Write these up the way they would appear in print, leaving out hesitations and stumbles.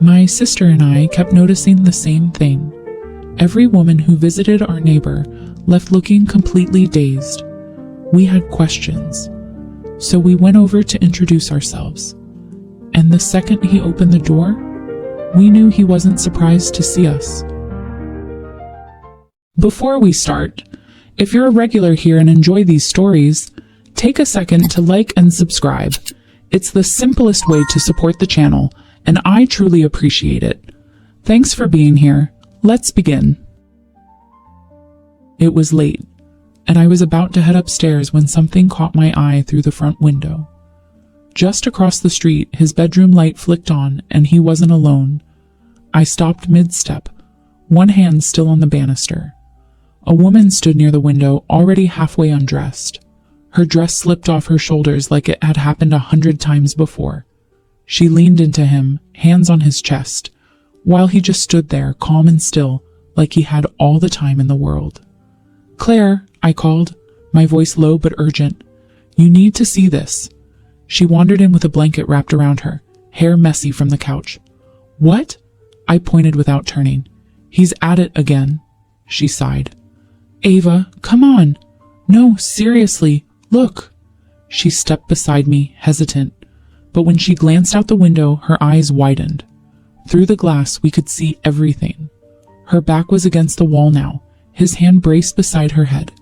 My sister and I kept noticing the same thing. Every woman who visited our neighbor left looking completely dazed. We had questions, so we went over to introduce ourselves. And the second he opened the door, we knew he wasn't surprised to see us. Before we start, if you're a regular here and enjoy these stories, take a second to like and subscribe. It's the simplest way to support the channel, and I truly appreciate it. Thanks for being here. Let's begin. It was late, and I was about to head upstairs when something caught my eye through the front window. Just across the street, his bedroom light flicked on, and he wasn't alone. I stopped mid-step, one hand still on the banister. A woman stood near the window, already halfway undressed. Her dress slipped off her shoulders like it had happened 100 times before. She leaned into him, hands on his chest, while he just stood there, calm and still, like he had all the time in the world. "Claire," I called, my voice low but urgent. "You need to see this." She wandered in with a blanket wrapped around her, hair messy from the couch. "What?" I pointed without turning. "He's at it again," she sighed. "Ava, come on." "No, seriously, look." She stepped beside me, hesitant, but when she glanced out the window, her eyes widened. Through the glass, we could see everything. Her back was against the wall now, his hand braced beside her head.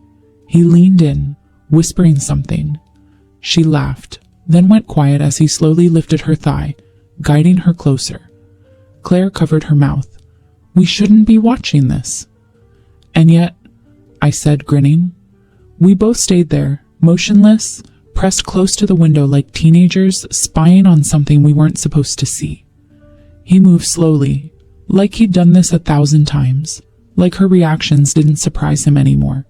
He leaned in, whispering something. She laughed, then went quiet as he slowly lifted her thigh, guiding her closer. Claire covered her mouth. "We shouldn't be watching this." "And yet," I said, grinning. We both stayed there, motionless, pressed close to the window like teenagers spying on something we weren't supposed to see. He moved slowly, like he'd done this 1,000 times, like her reactions didn't surprise him anymore.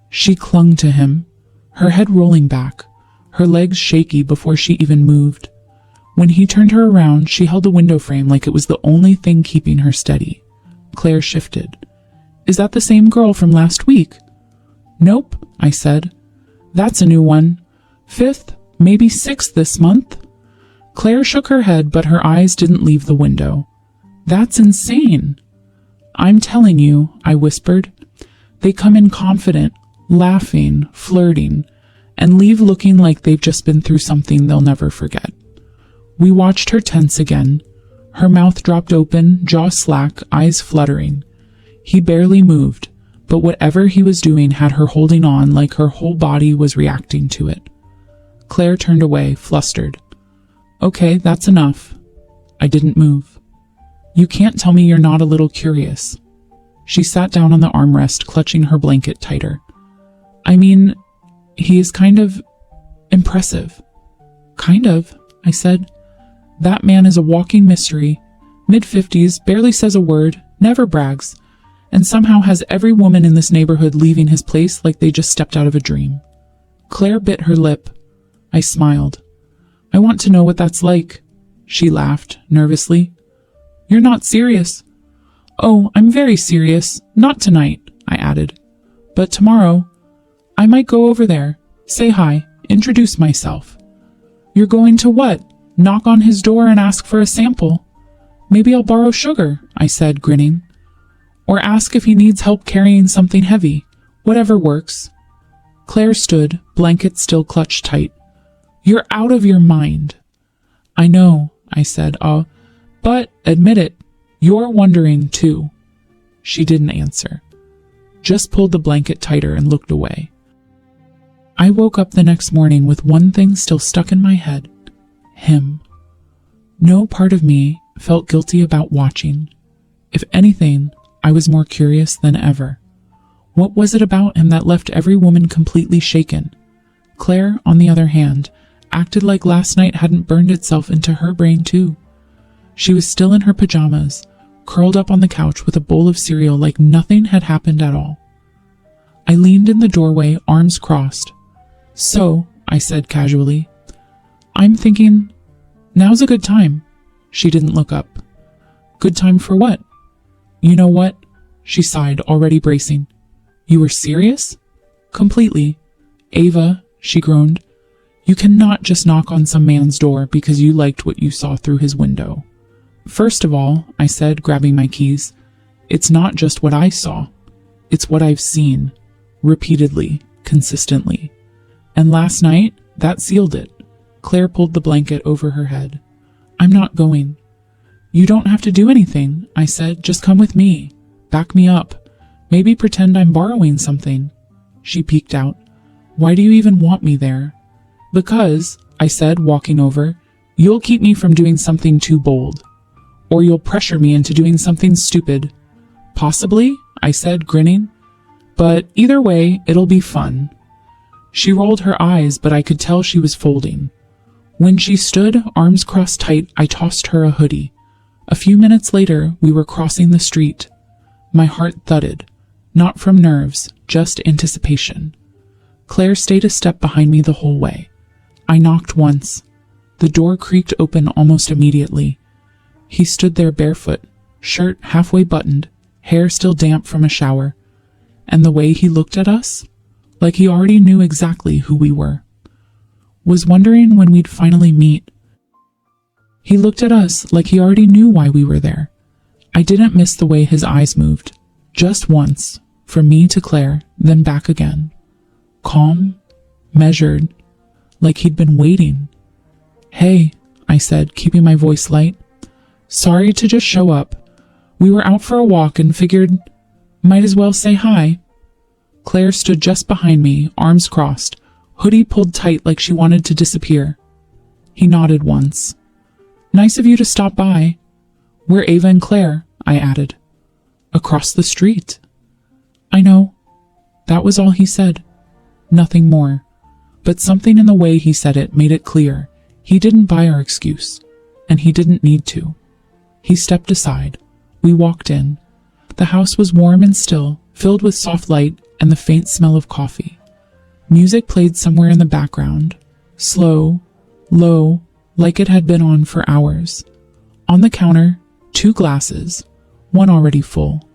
She clung to him, her head rolling back, her legs shaky before she even moved. When he turned her around, she held the window frame like it was the only thing keeping her steady. Claire shifted. "Is that the same girl from last week?" "Nope," I said. "That's a new one. 5th, maybe 6th this month." Claire shook her head, but her eyes didn't leave the window. "That's insane." "I'm telling you," I whispered. "They come in confident, laughing, flirting, and leave looking like they've just been through something they'll never forget." We watched her tense again. Her mouth dropped open, jaw slack, eyes fluttering. He barely moved, but whatever he was doing had her holding on like her whole body was reacting to it. Claire turned away, flustered. "Okay, that's enough." I didn't move. "You can't tell me you're not a little curious." She sat down on the armrest, clutching her blanket tighter. "I mean, he is kind of impressive." "Kind of," I said. "That man is a walking mystery. Mid-50s, barely says a word, never brags, and somehow has every woman in this neighborhood leaving his place like they just stepped out of a dream." Claire bit her lip. I smiled. "I want to know what that's like." She laughed, nervously. "You're not serious." "Oh, I'm very serious. Not tonight," I added. "But tomorrow, I might go over there, say hi, introduce myself." "You're going to what? Knock on his door and ask for a sample?" "Maybe I'll borrow sugar," I said, grinning. "Or ask if he needs help carrying something heavy. Whatever works." Claire stood, blanket still clutched tight. "You're out of your mind." "I know," I said, but admit it, you're wondering too." She didn't answer, just pulled the blanket tighter and looked away. I woke up the next morning with one thing still stuck in my head. Him. No part of me felt guilty about watching. If anything, I was more curious than ever. What was it about him that left every woman completely shaken? Claire, on the other hand, acted like last night hadn't burned itself into her brain too. She was still in her pajamas, curled up on the couch with a bowl of cereal like nothing had happened at all. I leaned in the doorway, arms crossed. "So," I said casually, "I'm thinking, now's a good time." She didn't look up. "Good time for what?" "You know what?" She sighed, already bracing. "You were serious?" "Completely." "Ava," she groaned, "you cannot just knock on some man's door because you liked what you saw through his window. First of all, I said, grabbing my keys, it's not just what I saw. It's what I've seen. Repeatedly, consistently. And last night, that sealed it. Claire pulled the blanket over her head. I'm not going. You don't have to do anything, I said. Just come with me. Back me up. Maybe pretend I'm borrowing something. She peeked out. Why do you even want me there? Because, I said, walking over, you'll keep me from doing something too bold. Or you'll pressure me into doing something stupid. Possibly, I said, grinning. But either way, it'll be fun. She rolled her eyes, but I could tell she was folding. When she stood, arms crossed tight, I tossed her a hoodie. A few minutes later, we were crossing the street. My heart thudded. Not from nerves, just anticipation. Claire stayed a step behind me the whole way. I knocked once. The door creaked open almost immediately. He stood there barefoot, shirt halfway buttoned, hair still damp from a shower. And the way he looked at us, like he already knew exactly who we were. Was wondering when we'd finally meet. He looked at us like he already knew why we were there. I didn't miss the way his eyes moved. Just once, from me to Claire, then back again. Calm, measured, like he'd been waiting. Hey, I said, keeping my voice light. Sorry to just show up. We were out for a walk and figured, might as well say hi. Claire stood just behind me, arms crossed, hoodie pulled tight like she wanted to disappear. He nodded once. Nice of you to stop by. We're Ava and Claire, I added. Across the street. I know. That was all he said. Nothing more. But something in the way he said it made it clear. He didn't buy our excuse. And he didn't need to. He stepped aside. We walked in. The house was warm and still, filled with soft light and the faint smell of coffee. Music played somewhere in the background. Slow, low, like it had been on for hours. On the counter, 2 glasses, one already full.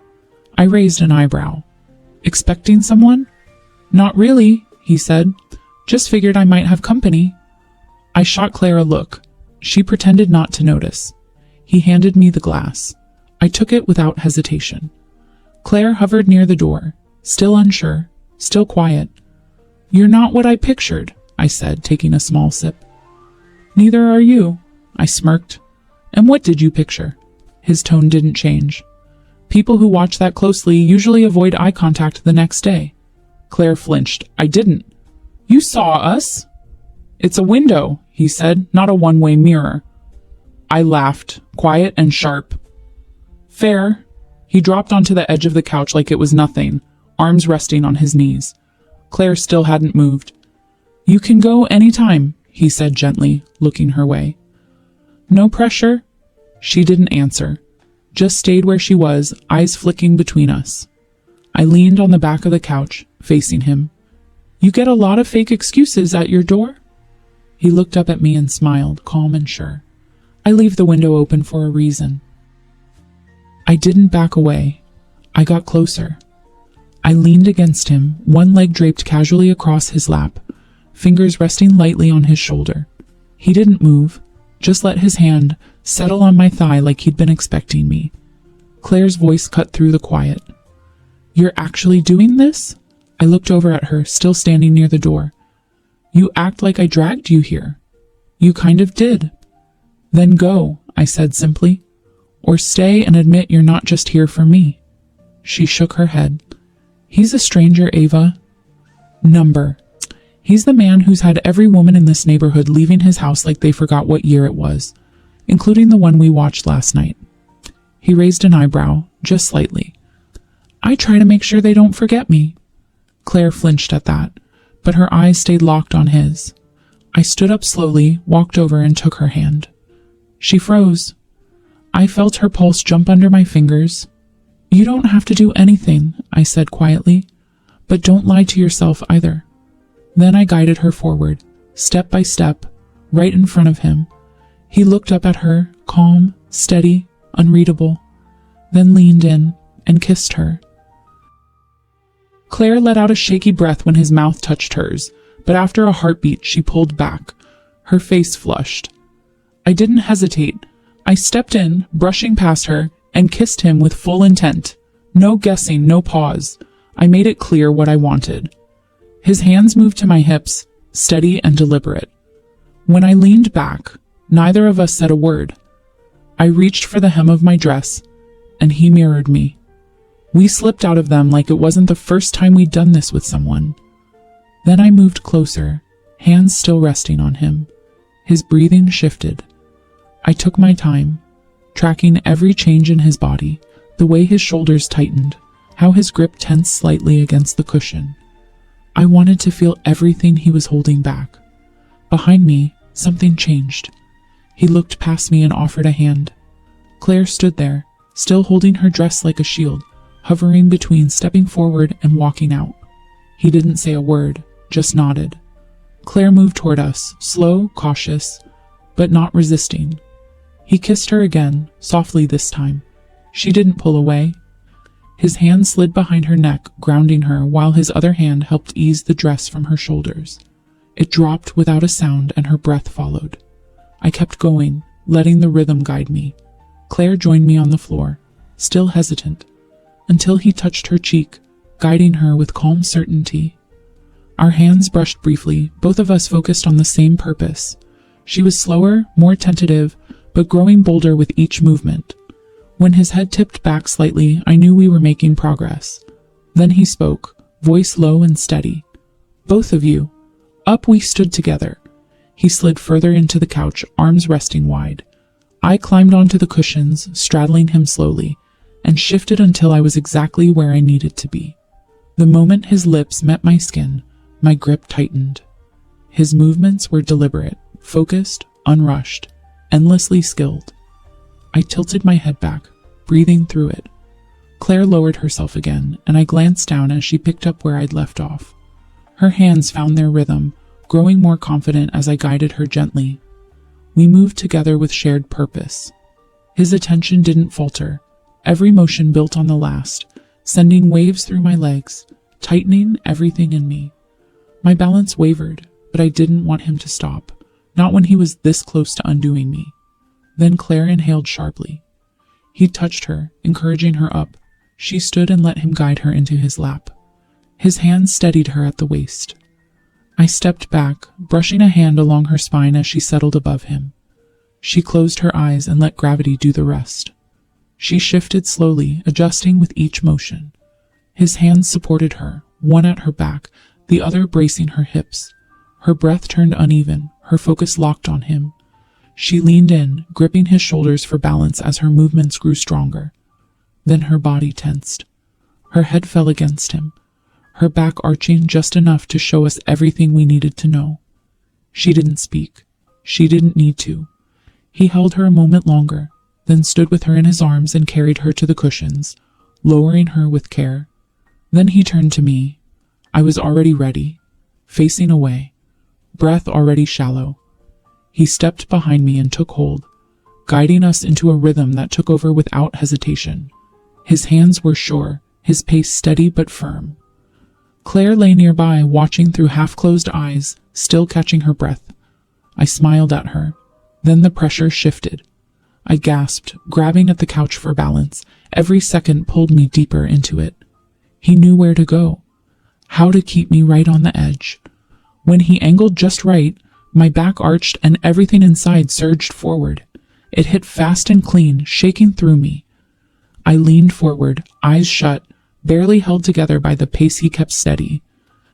I raised an eyebrow. Expecting someone? Not really, he said. Just figured I might have company. I shot Claire a look. She pretended not to notice. He handed me the glass. I took it without hesitation. Claire hovered near the door, still unsure, still quiet. You're not what I pictured, I said, taking a small sip. Neither are you, I smirked. And what did you picture? His tone didn't change. People who watch that closely usually avoid eye contact the next day. Claire flinched. I didn't. You saw us. It's a window, he said, not a one-way mirror. I laughed, quiet and sharp. Fair. He dropped onto the edge of the couch like it was nothing, arms resting on his knees. Claire still hadn't moved. You can go any time, he said gently, looking her way. No pressure? She didn't answer, just stayed where she was, eyes flicking between us. I leaned on the back of the couch, facing him. You get a lot of fake excuses at your door? He looked up at me and smiled, calm and sure. I leave the window open for a reason. I didn't back away. I got closer. I leaned against him, one leg draped casually across his lap, fingers resting lightly on his shoulder. He didn't move, just let his hand settle on my thigh like he'd been expecting me. Claire's voice cut through the quiet. You're actually doing this? I looked over at her, still standing near the door. You act like I dragged you here. You kind of did. Then go, I said simply. Or stay and admit you're not just here for me. She shook her head. He's a stranger, Ava. Number. He's the man who's had every woman in this neighborhood leaving his house like they forgot what year it was, including the one we watched last night. He raised an eyebrow, just slightly. I try to make sure they don't forget me. Claire flinched at that, but her eyes stayed locked on his. I stood up slowly, walked over and took her hand. She froze. I felt her pulse jump under my fingers. You don't have to do anything, I said quietly, but don't lie to yourself either. Then I guided her forward, step by step, right in front of him. He looked up at her, calm, steady, unreadable, then leaned in and kissed her. Claire let out a shaky breath when his mouth touched hers, but after a heartbeat she pulled back, her face flushed. I didn't hesitate. I stepped in, brushing past her, and kissed him with full intent. No guessing, no pause. I made it clear what I wanted. His hands moved to my hips, steady and deliberate. When I leaned back, neither of us said a word. I reached for the hem of my dress, and he mirrored me. We slipped out of them like it wasn't the first time we'd done this with someone. Then I moved closer, hands still resting on him. His breathing shifted. I took my time, tracking every change in his body, the way his shoulders tightened, how his grip tensed slightly against the cushion. I wanted to feel everything he was holding back. Behind me, something changed. He looked past me and offered a hand. Claire stood there, still holding her dress like a shield, hovering between stepping forward and walking out. He didn't say a word, just nodded. Claire moved toward us, slow, cautious, but not resisting. He kissed her again, softly this time. She didn't pull away. His hand slid behind her neck, grounding her, while his other hand helped ease the dress from her shoulders. It dropped without a sound, and her breath followed. I kept going, letting the rhythm guide me. Claire joined me on the floor, still hesitant, until he touched her cheek, guiding her with calm certainty. Our hands brushed briefly, both of us focused on the same purpose. She was slower, more tentative, but growing bolder with each movement. When his head tipped back slightly, I knew we were making progress. Then he spoke, voice low and steady. "Both of you." Up we stood together. He slid further into the couch, arms resting wide. I climbed onto the cushions, straddling him slowly, and shifted until I was exactly where I needed to be. The moment his lips met my skin, my grip tightened. His movements were deliberate, focused, unrushed, endlessly skilled. I tilted my head back, breathing through it. Claire lowered herself again, and I glanced down as she picked up where I'd left off. Her hands found their rhythm, growing more confident as I guided her gently. We moved together with shared purpose. His attention didn't falter. Every motion built on the last, sending waves through my legs, tightening everything in me. My balance wavered, but I didn't want him to stop, not when he was this close to undoing me. Then Claire inhaled sharply. He touched her, encouraging her up. She stood and let him guide her into his lap. His hand steadied her at the waist. I stepped back, brushing a hand along her spine as she settled above him. She closed her eyes and let gravity do the rest. She shifted slowly, adjusting with each motion. His hands supported her, one at her back, the other bracing her hips. Her breath turned uneven, her focus locked on him. She leaned in, gripping his shoulders for balance as her movements grew stronger. Then her body tensed. Her head fell against him, her back arching just enough to show us everything we needed to know. She didn't speak. She didn't need to. He held her a moment longer, then stood with her in his arms and carried her to the cushions, lowering her with care. Then he turned to me. I was already ready, facing away, breath already shallow. He stepped behind me and took hold, guiding us into a rhythm that took over without hesitation. His hands were sure, his pace steady but firm. Claire lay nearby, watching through half-closed eyes, still catching her breath. I smiled at her. Then the pressure shifted. I gasped, grabbing at the couch for balance. Every second pulled me deeper into it. He knew where to go, how to keep me right on the edge. When he angled just right, my back arched and everything inside surged forward. It hit fast and clean, shaking through me. I leaned forward, eyes shut, barely held together by the pace he kept steady.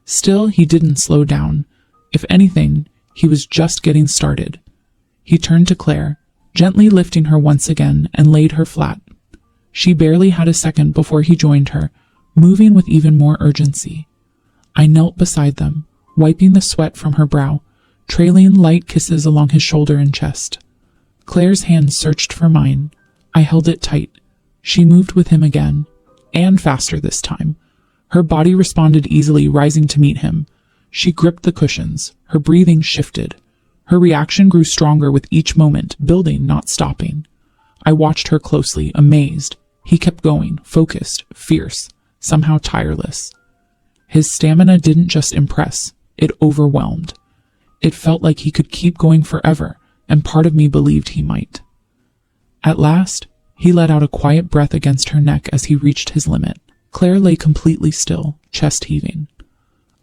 Still, he didn't slow down. If anything, he was just getting started. He turned to Claire, gently lifting her once again, and laid her flat. She barely had a second before he joined her, moving with even more urgency. I knelt beside them, wiping the sweat from her brow, trailing light kisses along his shoulder and chest. Claire's hand searched for mine. I held it tight. She moved with him again, and faster this time. Her body responded easily, rising to meet him. She gripped the cushions. Her breathing shifted. Her reaction grew stronger with each moment, building, not stopping. I watched her closely, amazed. He kept going, focused, fierce, somehow tireless. His stamina didn't just impress, it overwhelmed. It felt like he could keep going forever, and part of me believed he might. At last, he let out a quiet breath against her neck as he reached his limit. Claire lay completely still, chest heaving.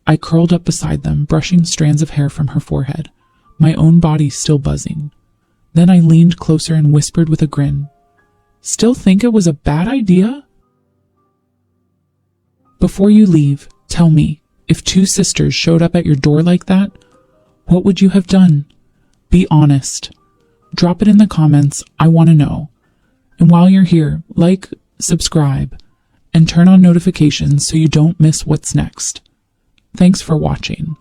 I curled up beside them, brushing strands of hair from her forehead, my own body still buzzing. Then I leaned closer and whispered with a grin, "Still think it was a bad idea? Before you leave, tell me, if two sisters showed up at your door like that, what would you have done? Be honest. Drop it in the comments, I want to know. And while you're here, like, subscribe, and turn on notifications so you don't miss what's next. Thanks for watching."